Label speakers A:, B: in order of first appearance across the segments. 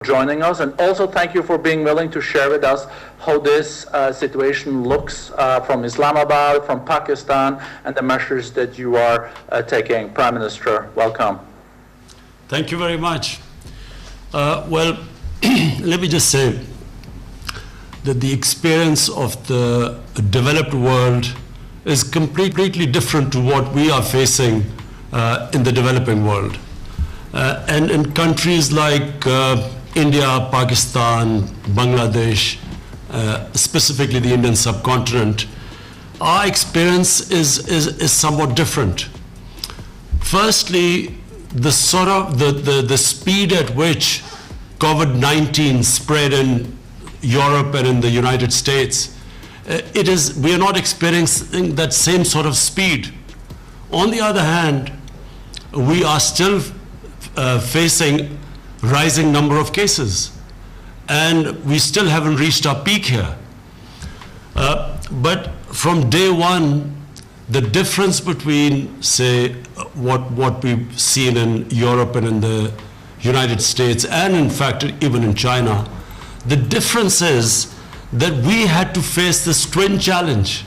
A: joining us, and also thank you for being willing to share with us how this situation looks from Islamabad, from Pakistan, and the measures that you are taking. Prime Minister, welcome.
B: Thank you very much. Well, let me just say that the experience of the developed world is completely different to what we are facing in the developing world. And in countries like India, Pakistan, Bangladesh, specifically the Indian subcontinent, our experience is somewhat different. Firstly, the speed at which COVID-19 spread in Europe and in the United States, we are not experiencing that same sort of speed. On the other hand, we are still facing rising number of cases, and we still haven't reached our peak here. But from day one, the difference between, say, what we've seen in Europe and in the United States, and in fact even in China, the difference is that we had to face this twin challenge.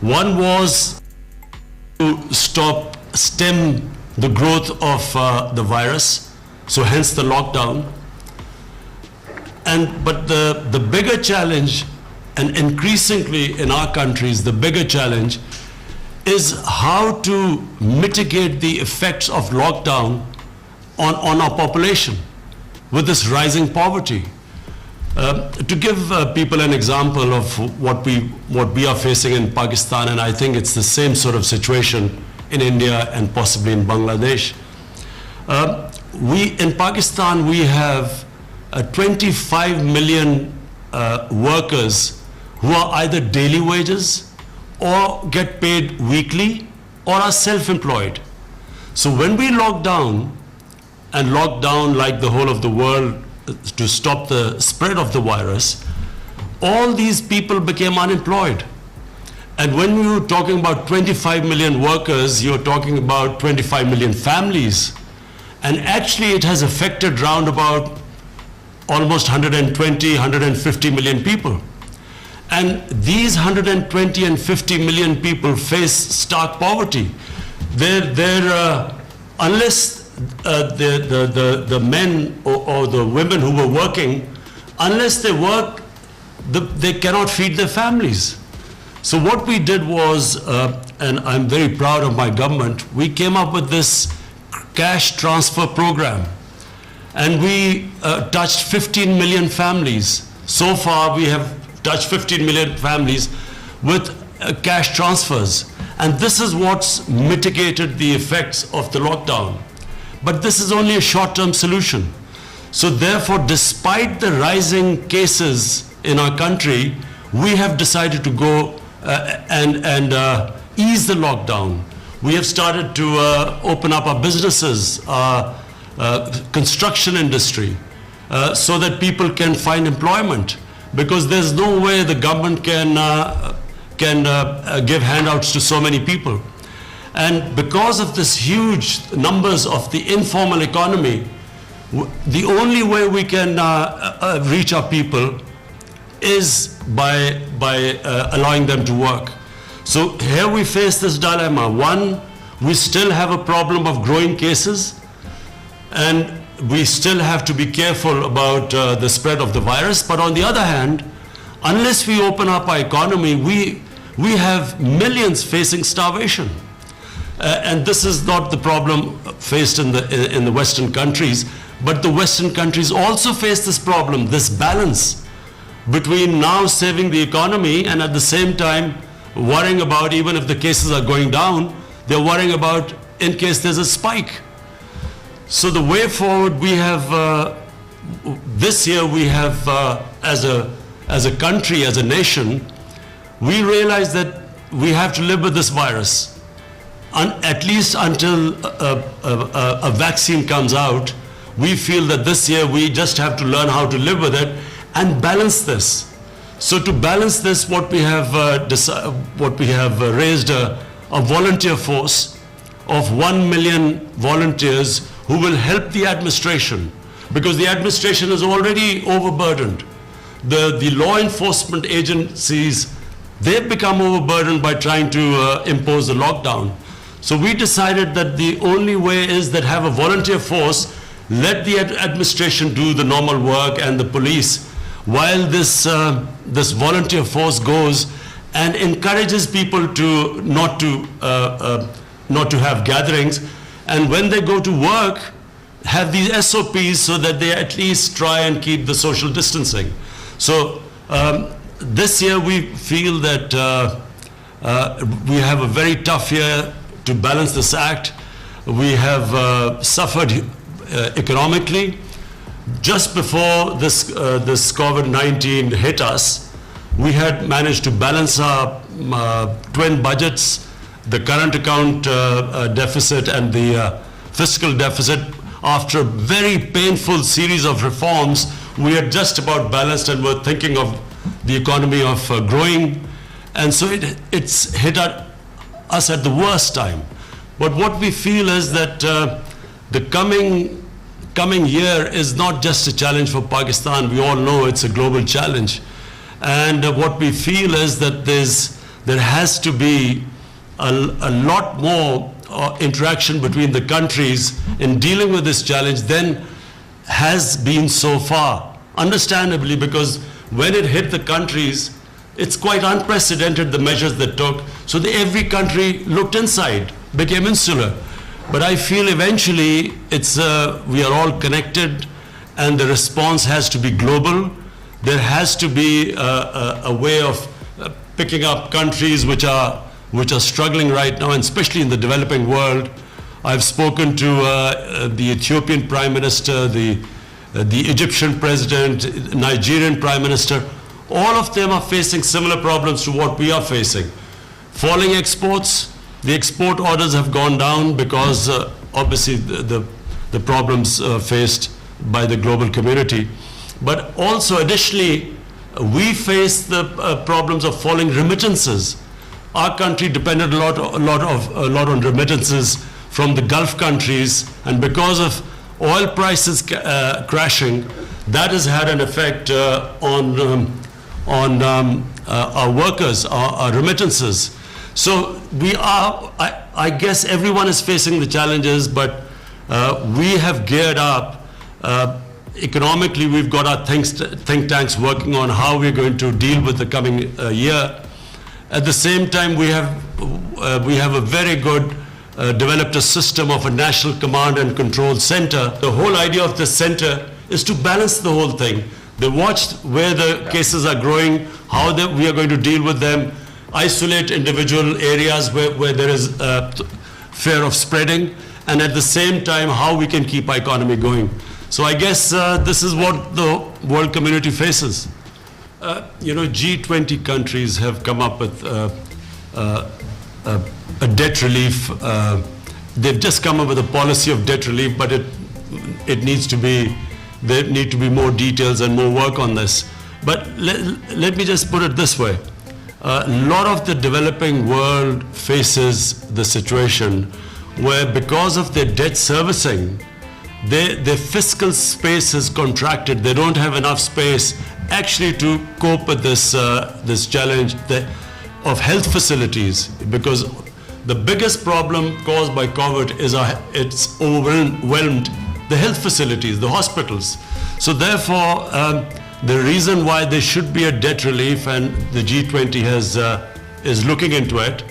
B: One was to stem the growth of the virus, so hence the lockdown. But the bigger challenge, and increasingly in our countries, the bigger challenge is how to mitigate the effects of lockdown on our population with this rising poverty. To give people an example of what we are facing in Pakistan, and I think it's the same sort of situation in India and possibly in Bangladesh. In Pakistan, we have 25 million workers who are either daily wages or get paid weekly or are self-employed. So when we locked down like the whole of the world to stop the spread of the virus, all these people became unemployed. And when you're talking about 25 million workers, you're talking about 25 million families. And actually it has affected round about almost 120, 150 million people. And these 120 and 50 million people face stark poverty. Unless the men or the women who were working, unless they work, they cannot feed their families. So what we did was, and I'm very proud of my government, we came up with this cash transfer program. And we touched 15 million families. So far we have touched 15 million families with cash transfers. And this is what's mitigated the effects of the lockdown. But this is only a short-term solution. So therefore, despite the rising cases in our country, we have decided to go and ease the lockdown. We have started to open up our businesses, construction industry, so that people can find employment, because there's no way the government can give handouts to so many people. And because of this huge numbers of the informal economy, the only way we can reach our people is by allowing them to work. So here we face this dilemma. One, we still have a problem of growing cases, and we still have to be careful about the spread of the virus. But on the other hand, unless we open up our economy, we have millions facing starvation. And this is not the problem faced in the Western countries, but the Western countries also face this problem, this balance between now saving the economy and at the same time worrying about, even if the cases are going down, they're worrying about in case there's a spike. So the way forward, we have, this year we have, as a country, as a nation, we realize that we have to live with this virus. At least until a vaccine comes out, we feel that this year we just have to learn how to live with it and balance this. So to balance this, what we have raised a volunteer force of 1 million volunteers who will help the administration because the administration is already overburdened. The law enforcement agencies, they've become overburdened by trying to impose a lockdown. So we decided that the only way is that have a volunteer force, let the administration do the normal work and the police, while this volunteer force goes and encourages people to not to have gatherings, and when they go to work, have these SOPs so that they at least try and keep the social distancing. So this year we feel that we have a very tough year to balance this act. We have suffered economically. Just before this COVID-19 hit us, we had managed to balance our twin budgets, the current account deficit and the fiscal deficit. After a very painful series of reforms, we had just about balanced and were thinking of the economy of growing. And so it's hit us at the worst time. But what we feel is that the coming year is not just a challenge for Pakistan. We all know it's a global challenge. And what we feel is that there has to be a lot more interaction between the countries in dealing with this challenge than has been so far. Understandably, because when it hit the countries, it's quite unprecedented, the measures they took. So every country looked inside, became insular. But I feel eventually we are all connected and the response has to be global. There has to be a way of picking up countries which are struggling right now, and especially in the developing world. I've spoken to the Ethiopian Prime Minister, the Egyptian President, Nigerian Prime Minister. All of them are facing similar problems to what we are facing. Falling exports, the export orders have gone down because obviously the problems faced by the global community. But also additionally, we face the problems of falling remittances. Our country depended a lot on remittances from the Gulf countries, and because of oil prices crashing, that has had an effect on our workers, our remittances. So I guess everyone is facing the challenges, but we have geared up. Economically, we've got our think tanks working on how we're going to deal with the coming year. At the same time, we have a very good developed a system of a national command and control center. The whole idea of this center is to balance the whole thing. They watch where the cases are growing, how we are going to deal with them, isolate individual areas where there is fear of spreading, and at the same time, how we can keep our economy going. So I guess this is what the world community faces. G20 countries have come up with a debt relief. They've just come up with a policy of debt relief, but it needs to be, there need to be more details and more work on this. But let me just put it this way. A lot of the developing world faces the situation where, because of their debt servicing, their fiscal space has contracted. They don't have enough space actually to cope with this challenge of health facilities, because the biggest problem caused by COVID is it's overwhelmed the health facilities, the hospitals. So therefore, the reason why there should be a debt relief, and the G20 is looking into it,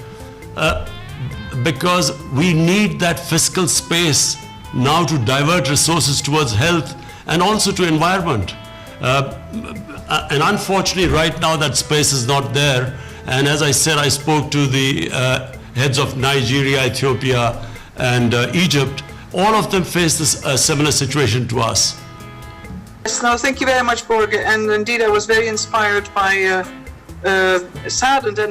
B: because we need that fiscal space now to divert resources towards health and also to environment. And unfortunately, right now that space is not there. And as I said, I spoke to the heads of Nigeria, Ethiopia, and Egypt. All of them face a similar situation to us.
C: Yes, no, thank you very much, Borge. And indeed, I was very inspired by, saddened and